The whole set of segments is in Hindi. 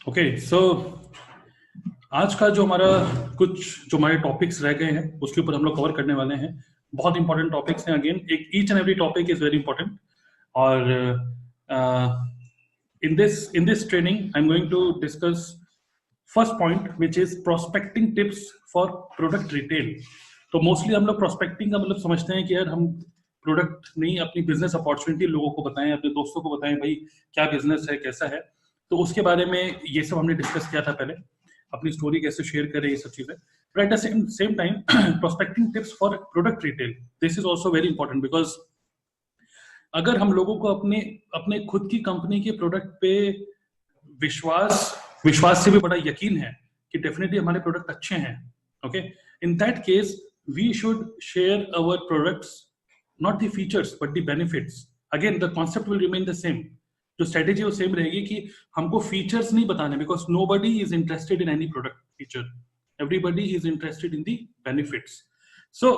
ओके सो आज का जो हमारे टॉपिक्स रह गए हैं उसके ऊपर हम लोग कवर करने वाले हैं। बहुत इंपॉर्टेंट टॉपिक्स हैं। अगेन एक each and every topic is very important. और in this training I am going to discuss first point which is prospecting tips for product retail. तो मोस्टली हम लोग प्रोस्पेक्टिंग का मतलब समझते हैं कि यार हम प्रोडक्ट नहीं, अपनी बिजनेस अपॉर्चुनिटी लोगों को बताएं, अपने दोस्तों को बताएं भाई क्या बिजनेस है, कैसा है। तो उसके बारे में ये सब हमने डिस्कस किया था पहले, अपनी स्टोरी कैसे शेयर करें, ये सब चीजें। But at the same time prospecting tips for product retail, this is also very important because अगर हम लोगों को अपने अपने खुद की कंपनी के प्रोडक्ट पे विश्वास से भी बड़ा यकीन है कि डेफिनेटली हमारे प्रोडक्ट अच्छे हैं, okay, in that case we should share our products, not the features but the benefits. Again the concept will remain the same, जो स्ट्रेटेजी वो सेम रहेगी कि हमको फीचर्स नहीं बताने, because nobody is interested in any product feature, everybody is interested in the benefits. So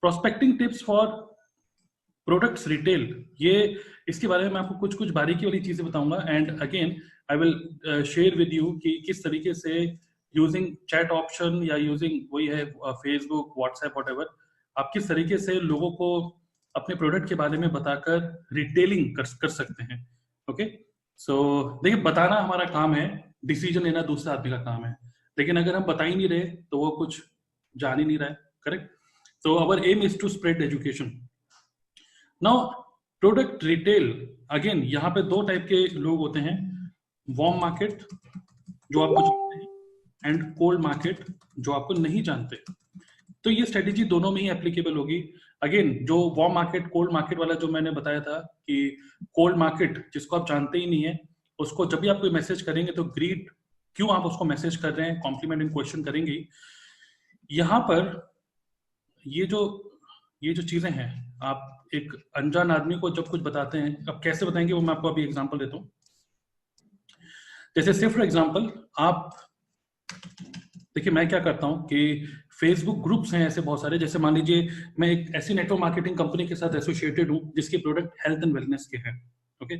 prospecting tips for products retail, ये इसके बारे में मैं आपको कुछ कुछ बारीकी वाली चीजें बताऊंगा। And again I will share with you कि किस तरीके से यूजिंग चैट ऑप्शन या यूजिंग वही है फेसबुक, व्हाट्सएप, व्हाटएवर, आप किस तरीके से लोगों को अपने प्रोडक्ट के बारे में बताकर रिटेलिंग कर सकते हैं। ओके सो देखिए, बताना हमारा काम है, डिसीजन लेना दूसरा आदमी का काम है। लेकिन अगर हम बता ही नहीं रहे तो वो कुछ जान ही नहीं रहा है, करेक्ट। तो our aim is to spread education. Now product retail, again यहाँ पे दो टाइप के लोग होते हैं, वार्म मार्केट जो आपको जानते हैं एंड कोल्ड मार्केट जो आपको नहीं जानते। तो ये स्ट्रेटेजी दोनों में ही एप्लीकेबल होगी। अगेन जो वार्म मार्केट कोल्ड मार्केट वाला जो मैंने बताया था कि कोल्ड मार्केट जिसको आप जानते ही नहीं है, उसको जब भी आप कोई मैसेज करेंगे तो ग्रीट, क्यों आप उसको मैसेज कर रहे हैं, कॉम्प्लीमेंट एंड क्वेश्चन करेंगे। यहाँ पर ये जो चीजें हैं, आप एक अनजान आदमी को जब कुछ बताते हैं, अब कैसे बताएंगे वो मैं आपको अभी एग्जांपल देता हूँ। जैसे सिर्फ फॉर एग्जांपल आप देखिए, मैं क्या करता हूँ कि फेसबुक ग्रुप्स हैं ऐसे बहुत सारे, जैसे मान लीजिए मैं एक ऐसी नेटवर्क मार्केटिंग कंपनी के साथ एसोसिएटेड हूँ जिसके प्रोडक्ट हेल्थ एंड वेलनेस के हैं। Okay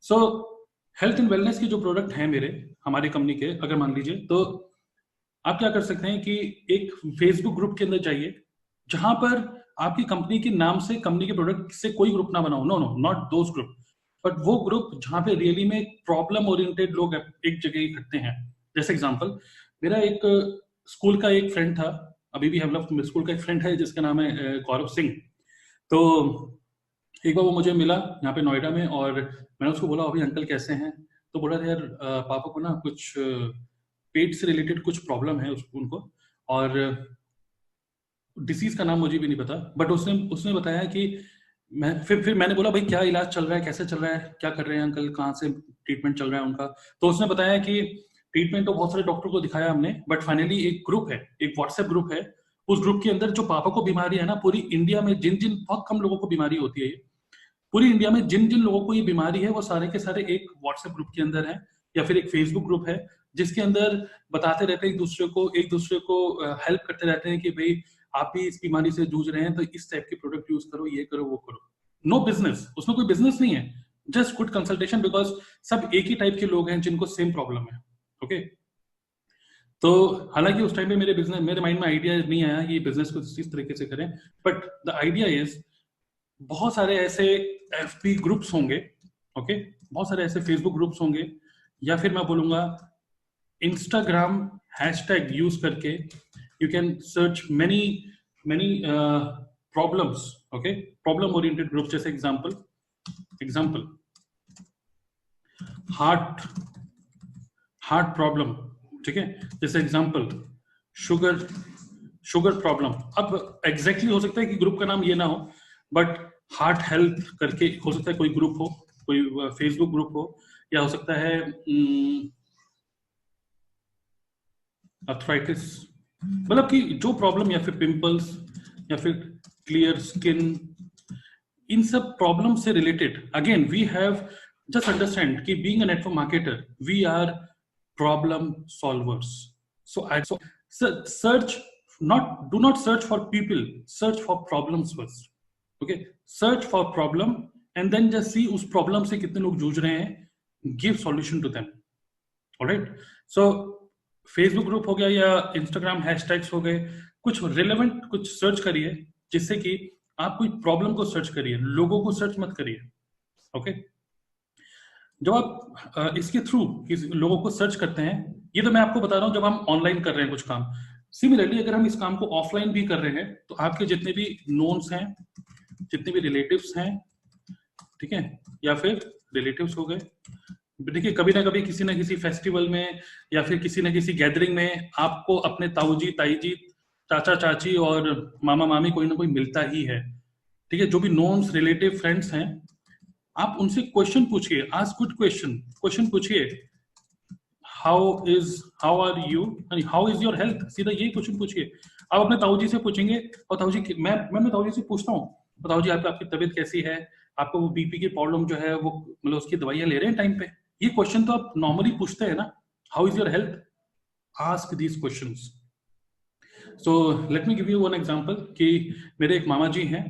so health and wellness के जो प्रोडक्ट हैं मेरे, हमारी कंपनी के, अगर मान लीजिए, तो आप क्या कर सकते हैं कि एक फेसबुक ग्रुप के अंदर जाइए जहां पर आपकी कंपनी के नाम से, कंपनी के प्रोडक्ट से कोई ग्रुप ना बनाओ, no not those group, but वो ग्रुप जहां पे रियली में प्रॉब्लम ओरिएंटेड लोग एक जगह इकट्ठे हैं। जैसे एग्जांपल, मेरा एक स्कूल का एक फ्रेंड था, अभी भी हम लोग स्कूल का एक फ्रेंड है जिसका नाम है गौरव सिंह। तो एक बार वो मुझे मिला यहाँ पे नोएडा में, और मैंने उसको बोला अभी अंकल कैसे हैं, तो बोला यार पापा को ना कुछ पेट से रिलेटेड कुछ प्रॉब्लम है उनको, और डिसीज का नाम मुझे भी नहीं पता, बट उसने बताया कि फिर मैंने बोला भाई क्या इलाज चल रहा है, कैसे चल रहा है, क्या कर रहे हैं अंकल, कहाँ से ट्रीटमेंट चल रहा है उनका। तो उसने बताया कि ट्रीटमेंट तो बहुत सारे डॉक्टर को दिखाया हमने, बट फाइनली एक ग्रुप है, एक व्हाट्सएप ग्रुप है, उस ग्रुप के अंदर जो पापा को बीमारी है ना, पूरी इंडिया में जिन जिन, बहुत कम लोगों को बीमारी होती है, पूरी इंडिया में जिन जिन लोगों को ये बीमारी है वो सारे के सारे एक व्हाट्सएप ग्रुप के अंदर है, या फिर एक फेसबुक ग्रुप है जिसके अंदर बताते रहते हैं एक दूसरे को हेल्प करते रहते हैं कि भाई आप भी इस बीमारी से जूझ रहे हैं तो इस टाइप के प्रोडक्ट यूज करो, ये करो, वो करो। नो बिजनेस, उसमें कोई बिजनेस नहीं है, जस्ट गुड कंसल्टेशन, बिकॉज सब एक ही टाइप के लोग हैं जिनको सेम प्रॉब्लम है। ओके तो हालांकि उस टाइम पे मेरे माइंड में आइडिया नहीं आया कि बिजनेस को इस तरीके से करें, बट द आइडिया इज बहुत सारे ऐसे एफबी ग्रुप्स होंगे, ओके, बहुत सारे ऐसे फेसबुक ग्रुप्स होंगे, या फिर मैं बोलूंगा इंस्टाग्राम हैशटैग यूज करके you can search many problems, okay, problem oriented group. जैसे एग्जांपल हार्ट प्रॉब्लम, ठीक है, जैसे एग्जांपल शुगर प्रॉब्लम। अब एग्जैक्टली हो सकता है कि ग्रुप का नाम ये ना हो, बट हार्ट हेल्थ करके हो सकता है कोई ग्रुप हो, कोई फेसबुक ग्रुप हो, या हो सकता है अर्थराइटिस, मतलब कि जो प्रॉब्लम, या फिर पिंपल्स, या फिर क्लियर स्किन, इन सब प्रॉब्लम से related. Again we have just understand कि being a network marketer we are problem solvers. So search, do not search for people, search for problems first. Okay, search for problem and then just see उस प्रॉब्लम से कितने लोग जूझ रहे हैं, give solution to them. Alright, so Facebook group हो गया या इंस्टाग्राम हैशटैग्स हो गए, कुछ रिलेवेंट कुछ सर्च करिए, जिससे कि आप कोई प्रॉब्लम को सर्च करिए, लोगों को सर्च मत करिए। ओके, जब आप इसके थ्रू लोगों को सर्च करते हैं, ये तो मैं आपको बता रहा हूं जब हम ऑनलाइन कर रहे हैं कुछ काम। सिमिलरली अगर हम इस काम को ऑफलाइन भी कर रहे हैं, तो आपके जितने भी नोन्स हैं, जितने भी रिलेटिव्स हैं, ठीक है, या फिर रिलेटिव्स हो गए, देखिए कभी ना कभी किसी ना किसी फेस्टिवल में या फिर किसी ना किसी गैदरिंग में आपको अपने ताऊजी ताईजी, चाचा चाची और मामा मामी कोई ना कोई मिलता ही है, ठीक है। जो भी नोन्स रिलेटिव फ्रेंड्स हैं, आप उनसे क्वेश्चन पूछिए, आस्क गुड क्वेश्चन पूछिए, how are you, how is your health, सीधा यही क्वेश्चन पूछिए। आप अपने ताऊजी से पूछेंगे, और ताऊजी मैं ताऊजी से पूछता हूँ, ताऊजी आपकी तबीयत कैसी है, आपको वो बीपी की प्रॉब्लम जो है वो मतलब उसकी दवाइयां ले रहे हैं टाइम पे, ये क्वेश्चन तो आप नॉर्मली पूछते हैं ना, how is your health, ask these questions. So let me give you one example कि मेरे एक मामा जी हैं,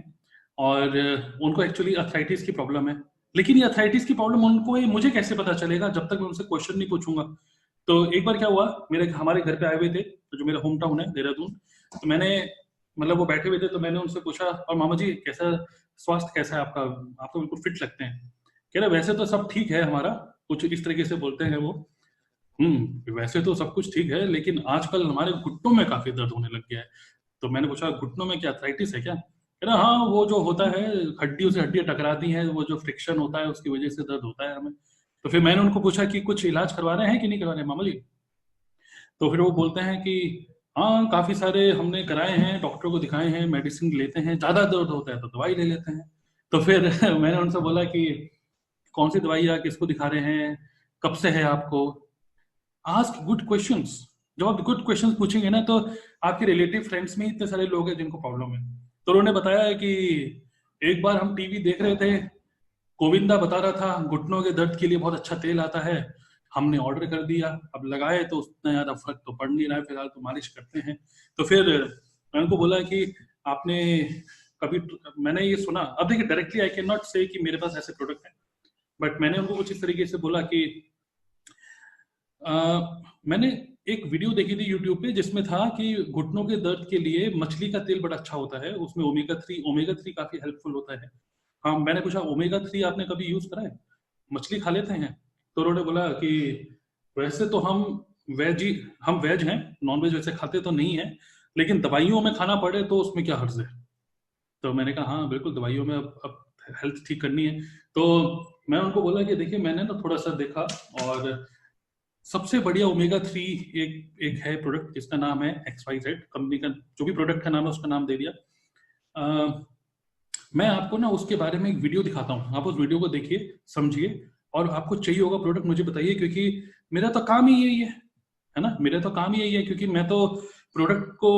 और उनको एक्चुअली अर्थराइटिस की प्रॉब्लम है, लेकिन ये अर्थराइटिस की प्रॉब्लम उनको है, मुझे कैसे पता चलेगा जब तक मैं उनसे क्वेश्चन नहीं पूछूंगा। तो एक बार क्या हुआ, हमारे घर पे आए हुए थे, तो जो मेरा होम टाउन है देहरादून, तो मैंने मतलब वो बैठे हुए थे, तो मैंने उनसे पूछा, और मामा जी कैसा स्वास्थ्य कैसा है आपका, आप तो बिल्कुल फिट लगते हैं। कह रहे वैसे तो सब ठीक है हमारा, कुछ इस तरीके से बोलते हैं वो। वैसे तो सब कुछ ठीक है, लेकिन आजकल हमारे घुटनों में काफी दर्द होने लग गया है। तो मैंने पूछा घुटनों में क्या अर्थराइटिस है क्या, कह रहा हाँ वो जो होता है, हड्डियों से हड्डियां टकराती हैं, वो जो फ्रिक्शन होता है उसकी वजह से दर्द होता है हमें। तो फिर मैंने उनको पूछा कि कुछ इलाज करवा रहे हैं कि नहीं करवा रहे हैं मामा जी। तो फिर वो बोलते हैं कि हाँ काफी सारे हमने कराए हैं, डॉक्टर को दिखाए हैं, मेडिसिन लेते हैं, ज्यादा दर्द होता है तो दवाई ले लेते हैं। तो फिर मैंने उनसे बोला कि कौन सी दवाई या किसको दिखा रहे हैं, कब से है आपको, आस्क गुड क्वेश्चंस। जब आप गुड क्वेश्चंस पूछेंगे ना, तो आपके रिलेटिव फ्रेंड्स में इतने सारे लोग हैं जिनको प्रॉब्लम है। तो उन्होंने बताया है कि एक बार हम टीवी देख रहे थे, गोविंदा बता रहा था घुटनों के दर्द के लिए बहुत अच्छा तेल आता है, हमने ऑर्डर कर दिया, अब लगाए तो उतना ज्यादा फर्क तो पड़ नहीं रहा है, फिलहाल तो मालिश करते हैं। तो फिर मैंने उनको बोला कि आपने कभी, मैंने ये सुना, अब देखिए डायरेक्टली आई कैन नॉट से कि मेरे पास ऐसे प्रोडक्ट है, बट मैंने उनको कुछ इस तरीके से बोला कि मैंने एक वीडियो देखी थी यूट्यूब पे, जिसमें था कि घुटनों के दर्द के लिए मछली का तेल बड़ा अच्छा होता है, उसमें ओमेगा 3 काफी हेल्पफुल होता है। हाँ, मैंने पूछा ओमेगा 3 आपने कभी यूज करा है, मछली खा लेते हैं। तो उन्होंने बोला कि वैसे तो हम वेज हैं, नॉन वेज वैसे खाते तो नहीं है, लेकिन दवाइयों में खाना पड़े तो उसमें क्या हर्ज है। तो मैंने कहा हाँ बिल्कुल, दवाइयों में अब हेल्थ ठीक करनी है। तो मैं उनको बोला कि देखिए मैंने ना थोड़ा सा देखा, और सबसे बढ़िया ओमेगा 3 एक है प्रोडक्ट जिसका नाम है XYZ, कंपनी का जो भी प्रोडक्ट का नाम है उसका नाम दे दिया। मैं आपको ना उसके बारे में एक वीडियो दिखाता हूँ, आप उस वीडियो को देखिए, समझिए, और आपको चाहिए होगा प्रोडक्ट मुझे बताइए, क्योंकि मेरा तो काम ही यही है ना, मेरा तो काम ही यही है, क्योंकि मैं तो प्रोडक्ट को,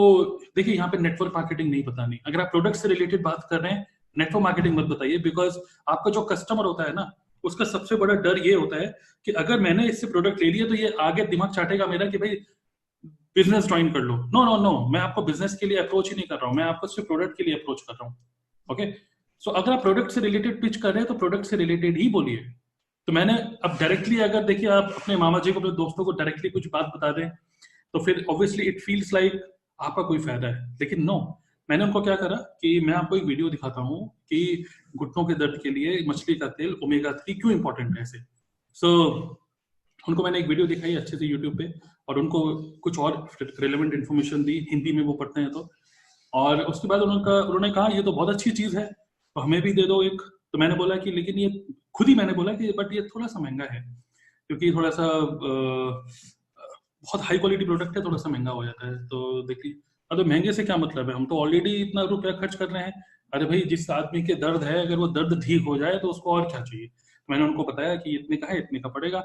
देखिए यहाँ पे नेटवर्क मार्केटिंग नहीं बतानी, अगर आप प्रोडक्ट से रिलेटेड बात कर रहे हैं, नेटवर्क मार्केटिंग मत बताइए, बिकॉज आपका जो कस्टमर होता है ना, उसका सबसे बड़ा डर ये होता है कि अगर मैंने इससे प्रोडक्ट ले लिया तो ये आगे दिमाग चाटेगा मेरा कि भाई बिजनेस ज्वाइन कर लो। नो नो नो, मैं आपको बिजनेस के लिए अप्रोच ही नहीं कर रहा हूँ, मैं आपको सिर्फ प्रोडक्ट के लिए अप्रोच कर रहा हूँ। ओके, सो अगर आप प्रोडक्ट से रिलेटेड पिच कर रहे हैं तो प्रोडक्ट से रिलेटेड ही बोलिए। तो मैंने अब डायरेक्टली, अगर देखिए आप अपने मामा जी को, अपने दोस्तों को डायरेक्टली कुछ बात बता दें, तो फिर ऑब्वियसली इट फील्स लाइक आपका कोई फायदा है, लेकिन नो, मैंने उनको क्या करा कि मैं आपको एक वीडियो दिखाता हूँ कि घुटनों के दर्द के लिए मछली का तेल ओमेगा 3 क्यों इंपॉर्टेंट है ऐसे। सो उनको मैंने एक वीडियो दिखाई अच्छे से यूट्यूब पे, और उनको कुछ और रिलेवेंट इन्फॉर्मेशन दी, हिंदी में वो पढ़ते हैं तो, और उसके बाद उन्होंने कहा ये तो बहुत अच्छी चीज है, तो हमें भी दे दो एक। तो मैंने बोला कि लेकिन ये, खुद ही मैंने बोला कि बट ये थोड़ा सा महंगा है, क्योंकि थोड़ा सा बहुत हाई क्वालिटी प्रोडक्ट है, थोड़ा सा महंगा हो जाता है। तो देखिए, अब तो महंगे से क्या मतलब है, हम तो ऑलरेडी इतना रुपया खर्च कर रहे हैं। अरे भाई, जिस आदमी के दर्द है, अगर वो दर्द ठीक हो जाए तो उसको और क्या चाहिए। मैंने उनको बताया कि इतने का है, इतने का पड़ेगा,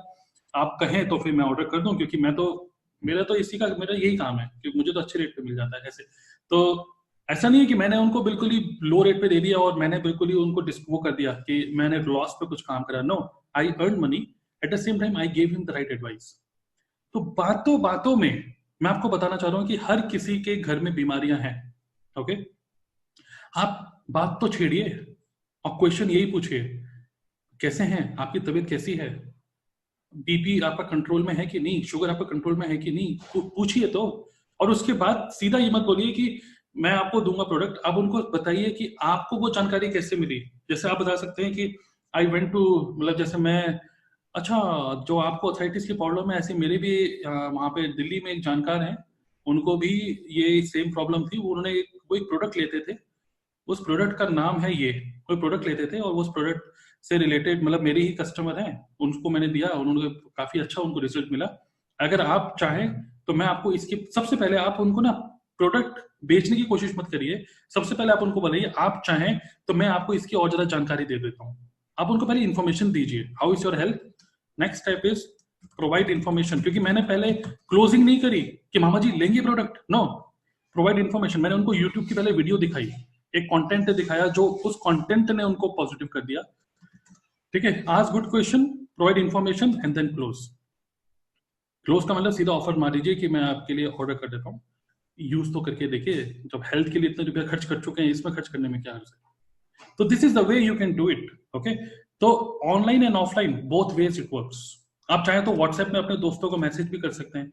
आप कहें तो फिर मैं ऑर्डर कर दूं, क्योंकि मेरा यही काम है, क्योंकि मुझे तो अच्छे रेट पे मिल जाता है ऐसे। तो ऐसा नहीं है कि मैंने उनको बिल्कुल ही लो रेट पे दे दिया और मैंने बिल्कुल ही उनको वो कर दिया कि मैंने लॉस पे कुछ काम करा। No, I earn money, at the same time I gave him the right advice. तो बातों बातों में मैं आपको बताना चाह रहा हूं कि हर किसी के घर में बीमारियां हैं। ओके, आप बात तो छेड़िए और क्वेश्चन यही पूछिए, कैसे हैं, आपकी तबीयत कैसी है, बीपी आपका कंट्रोल में है कि नहीं, शुगर आपका कंट्रोल में है कि नहीं, पूछिए तो। और उसके बाद सीधा ये मत बोलिए कि मैं आपको दूंगा प्रोडक्ट, आप उनको बताइए कि आपको वो जानकारी कैसे मिली। जैसे आप बता सकते हैं कि आई वेंट टू, मतलब जैसे मैं, अच्छा जो आपको अथराइटिस की प्रॉब्लम है, ऐसे मेरे भी वहाँ पे दिल्ली में एक जानकार हैं, उनको भी ये सेम प्रॉब्लम थी। उन्होंने वो एक प्रोडक्ट लेते थे, उस प्रोडक्ट का नाम है ये, कोई प्रोडक्ट लेते थे और उस प्रोडक्ट से रिलेटेड, मतलब मेरे ही कस्टमर हैं, उनको मैंने दिया, उन्होंने काफी अच्छा उनको रिजल्ट मिला। अगर आप चाहें तो मैं आपको इसकी, सबसे पहले आप उनको ना प्रोडक्ट बेचने की कोशिश मत करिए, सबसे पहले आप उनको बोलिए आप चाहें तो मैं आपको इसकी और ज्यादा जानकारी दे देता हूँ। आप उनको पहले इन्फॉर्मेशन दीजिए, how is your health. Next step is provide information, क्योंकि मैंने पहले क्लोजिंग नहीं करी कि मामा जी लेंगे प्रोडक्ट, नो, प्रोवाइड इन्फॉर्मेशन। मैंने उनको यूट्यूब की पहले वीडियो दिखाई, एक कंटेंट दिखाया, जो उस कंटेंट ने उनको पॉजिटिव कर दिया। ठीक है, ask good question, provide information and then close. Close का मतलब सीधा ऑफर मार दीजिए कि मैं आपके लिए ऑर्डर कर देता हूँ, यूज तो करके देखिए, जब हेल्थ के लिए इतने रुपया खर्च कर चुके हैं, इसमें खर्च करने में क्या हर्ज है। तो this is the way you can do it. Okay, तो online and offline both ways it works. आप चाहें तो व्हाट्सएप में अपने दोस्तों को मैसेज भी कर सकते हैं।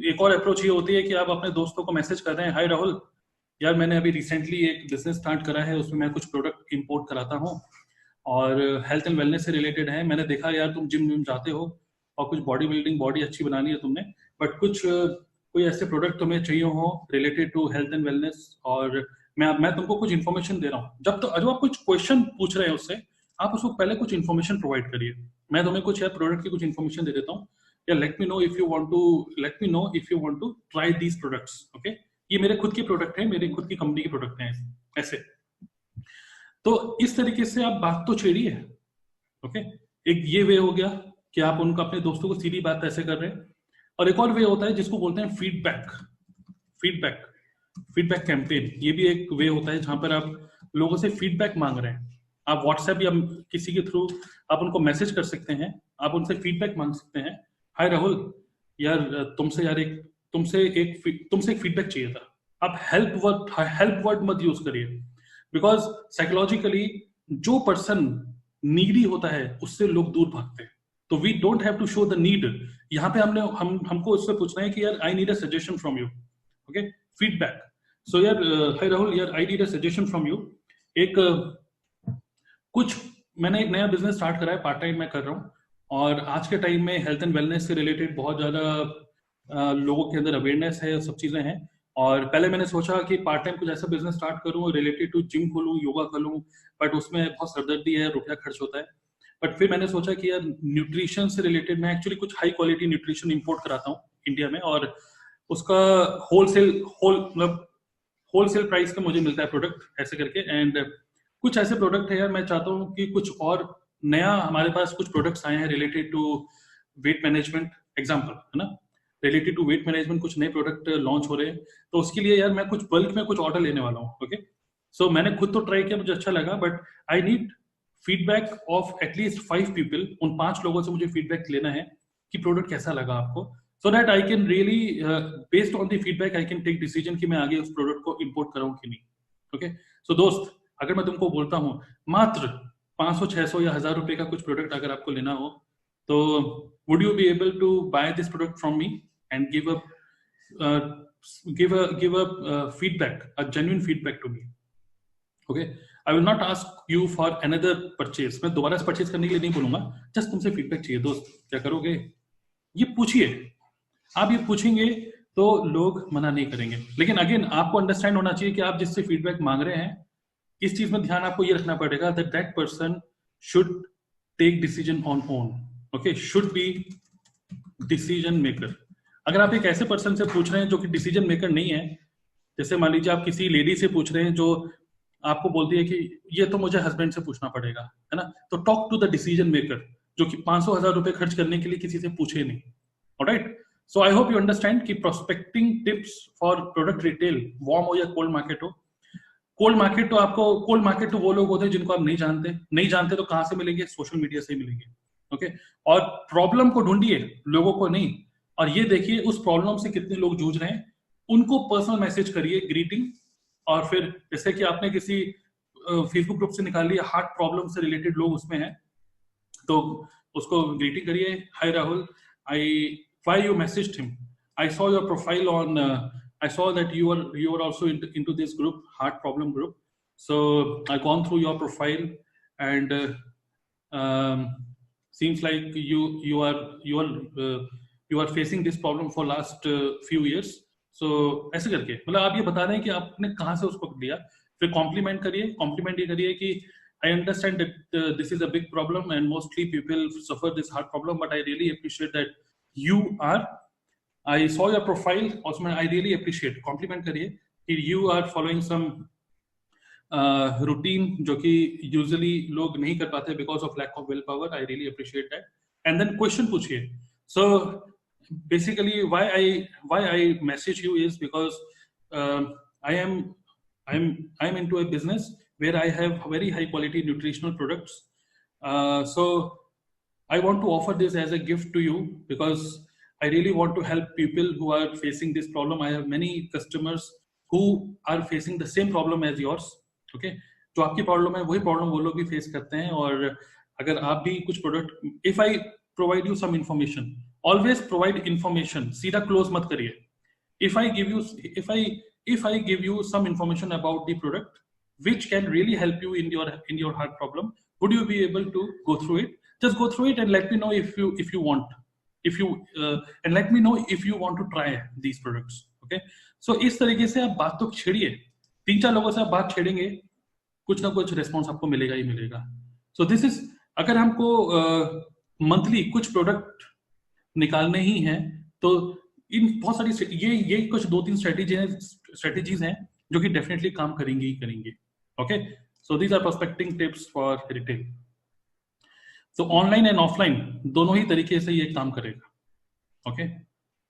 एक और अप्रोच ये होती है कि आप अपने दोस्तों को मैसेज कर रहे हैं, हाय राहुल, यार मैंने अभी रिसेंटली एक बिजनेस स्टार्ट करा है, उसमें मैं कुछ प्रोडक्ट इंपोर्ट कराता हूँ और हेल्थ एंड वेलनेस से रिलेटेड है। मैंने देखा यार तुम जिम विम जाते हो और कुछ बॉडी बिल्डिंग, बॉडी अच्छी बनानी है तुमने, बट कुछ कोई ऐसे प्रोडक्ट तुम्हें चाहिए हो related to health and wellness, और मैं तुमको कुछ इन्फॉर्मेशन दे रहा हूँ। जब आप कुछ क्वेश्चन पूछ रहे हैं उससे, आप उसको पहले कुछ इन्फॉर्मेशन प्रोवाइड करिए। मैं तुम्हें कुछ यार प्रोडक्ट की कुछ इन्फॉर्मेशन दे देता हूँ, या let me know if you want to try these products. Okay, ये मेरे खुद के प्रोडक्ट हैं, मेरी खुद की कंपनी के प्रोडक्ट हैं, ऐसे। तो इस तरीके से आप बात तो छेड़िए। ओके, एक ये वे हो गया कि आप उनका, अपने दोस्तों को सीधी बात ऐसे कर रहे हैं। और एक और वे होता है जिसको बोलते हैं फीडबैक। फीडबैक फीडबैक कैंपेन, ये भी एक वे होता है जहां पर आप लोगों से फीडबैक मांग रहे हैं। आप व्हाट्सएप या किसी के थ्रू आप उनको मैसेज कर सकते हैं, आप उनसे फीडबैक मांग सकते हैं। हाय राहुल, यार तुमसे एक फीडबैक चाहिए था। आप हेल्प वर्ड मत यूज करिए, बिकॉज साइकोलॉजिकली जो पर्सन नीडी होता है उससे लोग दूर भागते हैं। तो we don't have to show the need. यहाँ पे हमको उससे पूछना है कि यार I need a suggestion from you. Okay, feedback. So यार हाय राहुल, यार I need a suggestion from you. एक कुछ मैंने एक नया बिजनेस स्टार्ट करा है, पार्ट टाइम मैं कर रहा हूँ, और आज के टाइम में हेल्थ एंड वेलनेस से रिलेटेड बहुत ज्यादा लोगों के अंदर अवेयरनेस है, सब चीजें हैं। और पहले मैंने सोचा कि पार्ट टाइम कुछ ऐसा बिजनेस स्टार्ट करूँ रिलेटेड टू जिम खोलूँ, योगा खोलूँ, बट उसमें बहुत सरदर्दी है, रुपया खर्च होता है। बट फिर मैंने सोचा कि यार न्यूट्रिशन से रिलेटेड मैं एक्चुअली कुछ हाई क्वालिटी न्यूट्रिशन इंपोर्ट कराता हूँ इंडिया में, और उसका मतलब होलसेल प्राइस का मुझे मिलता है प्रोडक्ट, ऐसे करके। एंड कुछ ऐसे प्रोडक्ट है यार, मैं चाहता हूँ कि कुछ और नया, हमारे पास कुछ प्रोडक्ट्स आए हैं related to weight management, example है ना, रिलेटेड टू वेट मैनेजमेंट कुछ नए प्रोडक्ट लॉन्च हो रहे हैं। तो उसके लिए यार मैं कुछ बल्क में कुछ ऑर्डर लेने वाला हूँ। ओके, सो मैंने खुद तो ट्राई किया, मुझे अच्छा लगा, but I need feedback of at least 5 people. उन 5 लोगों से मुझे फीडबैक लेना है कि प्रोडक्ट कैसा लगा आपको, so that I can really based on the feedback I can take decision कि मैं आगे उस प्रोडक्ट को इंपोर्ट कराऊं कि नहीं। ओके, सो दोस्त, अगर मैं तुमको बोलता हूँ मात्र 500, 600 या 1000 रुपए का कुछ प्रोडक्ट अगर आपको लेना हो, तो would you be able to buy this product from me and give a feedback, a genuine feedback to me. Okay, I will not ask you for another purchase. मैं दोबारा से परचेज करने के लिए नहीं बोलूंगा, जस्ट तुमसे फीडबैक चाहिए। दोस्त क्या करोगे, ये पूछिए। आप ये पूछेंगे तो लोग मना नहीं करेंगे। लेकिन अगेन आपको अंडरस्टैंड होना चाहिए कि आप जिससे फीडबैक मांग रहे हैं, इस चीज में ध्यान आपको ये रखना पड़ेगा that person should take decision on own. Okay, should be decision maker. अगर आप एक ऐसे पर्सन से पूछ रहे हैं जो कि डिसीजन मेकर नहीं है, जैसे मान लीजिए आप किसी लेडी से पूछ रहे हैं जो आपको बोलती है कि ये तो मुझे हस्बैंड से पूछना पड़ेगा, है ना, तो talk to the decision maker जो कि 500, 1000 रुपए खर्च करने के लिए किसी से पूछे नहीं। Alright, so I hope you understand कि prospecting tips for product retail, warm हो या कोल्ड मार्केट हो। कोल्ड मार्केट तो वो लोग होते हैं जिनको आप नहीं जानते तो कहां से मिलेंगे, सोशल मीडिया से ही मिलेंगे। ओके, और प्रॉब्लम को ढूंढिए, लोगों को नहीं। और ये देखिए उस प्रॉब्लम से कितने लोग जूझ रहे हैं, उनको पर्सनल मैसेज करिए, ग्रीटिंग। और फिर जैसे कि आपने किसी फेसबुक ग्रुप से निकाल लिया, हार्ट प्रॉब्लम से रिलेटेड लोग उसमें हैं, तो उसको ग्रीटिंग करिए, हाय Rahul, why you messaged him, I saw your profile on I saw that you are also into this group, heart problem group, so I gone through your profile and seems like you are facing this problem for last few years, so ऐसे करके मतलब आप ये बता रहे हैं कि आपने कहाँ से उसको लिया, फिर कॉम्प्लीमेंट ये करिए कि I understand that this is a big problem and mostly people suffer this heart problem, but I really appreciate that you are, I saw your profile, उसमें I really appreciate, compliment करिए कि you are following some routine जो कि usually लोग नहीं कर पाते because of lack of willpower. I really appreciate that. And then question पूछिए. So basically why I message you is because I'm into a business where I have very high quality nutritional products. So I want to offer this as a gift to you because I really want to help people who are facing this problem. I have many customers who are facing the same problem as yours. Okay, जो आपकी प्रॉब्लम है वही प्रॉब्लम वो लोग भी फेस करते हैं, और अगर आप भी कुछ product, if I provide you some information, always provide information, सीधा क्लोज मत करिए. If I give you some information about the product which can really help you in your heart problem, would you be able to go through it? Just go through it and let me know if you want, and let me know if you want to try these products. Okay, so इस तरीके से आप बात तो छेड़िए, 3-4 लोगों से आप बात छेड़ेंगे, कुछ ना कुछ रिस्पॉन्स आपको मिलेगा ही मिलेगा. सो दिस इज, अगर हमको मंथली कुछ प्रोडक्ट निकालने ही हैं तो इन बहुत सारी ये कुछ 2-3 स्ट्रेटेजीज हैं जो कि डेफिनेटली काम करेंगे ही करेंगे. Okay, so these are prospecting tips for retail. तो ऑनलाइन एंड ऑफलाइन दोनों ही तरीके से ये काम करेगा. ओके.